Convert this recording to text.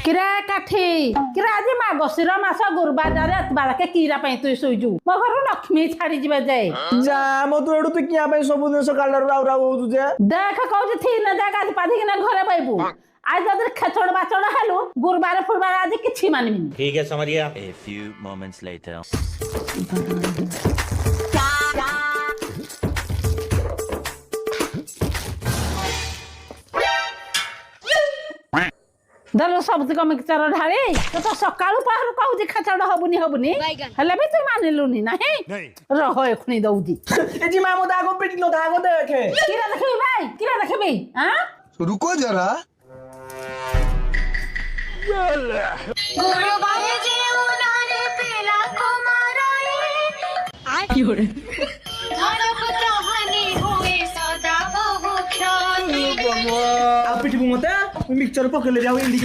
किरा काठी किरा आज मागशीर मास गुरुबार एतबार के कीरा पे तु शुजु मो घर लक्ष्मी छाड़ी जीवे जाए जा मो तू एडू तू किया पे सब दिन सकाळ राव राव होतु जे देख कहू थी न देख आज पाधी के घरे बैबू आज जदर खेचड़ बाचड़ हेलु गुरुबार फुरबार आज किछि मानबिनी ठीक है समझिया। A few moments later. दलो सब को मिक्सचर ढाली तो सकाळू पहर कहू खेचड़ हबुनी हबुनी हले भी तू मानिलुनी नहीं रह एखनी दउदी ए जी मामो दागो पिटलो दागो देखे किरा देखबी भाई किरा देखबी हां रुको जरा आ पिटबु मते मिक्सचर पकले जाऊ इंडी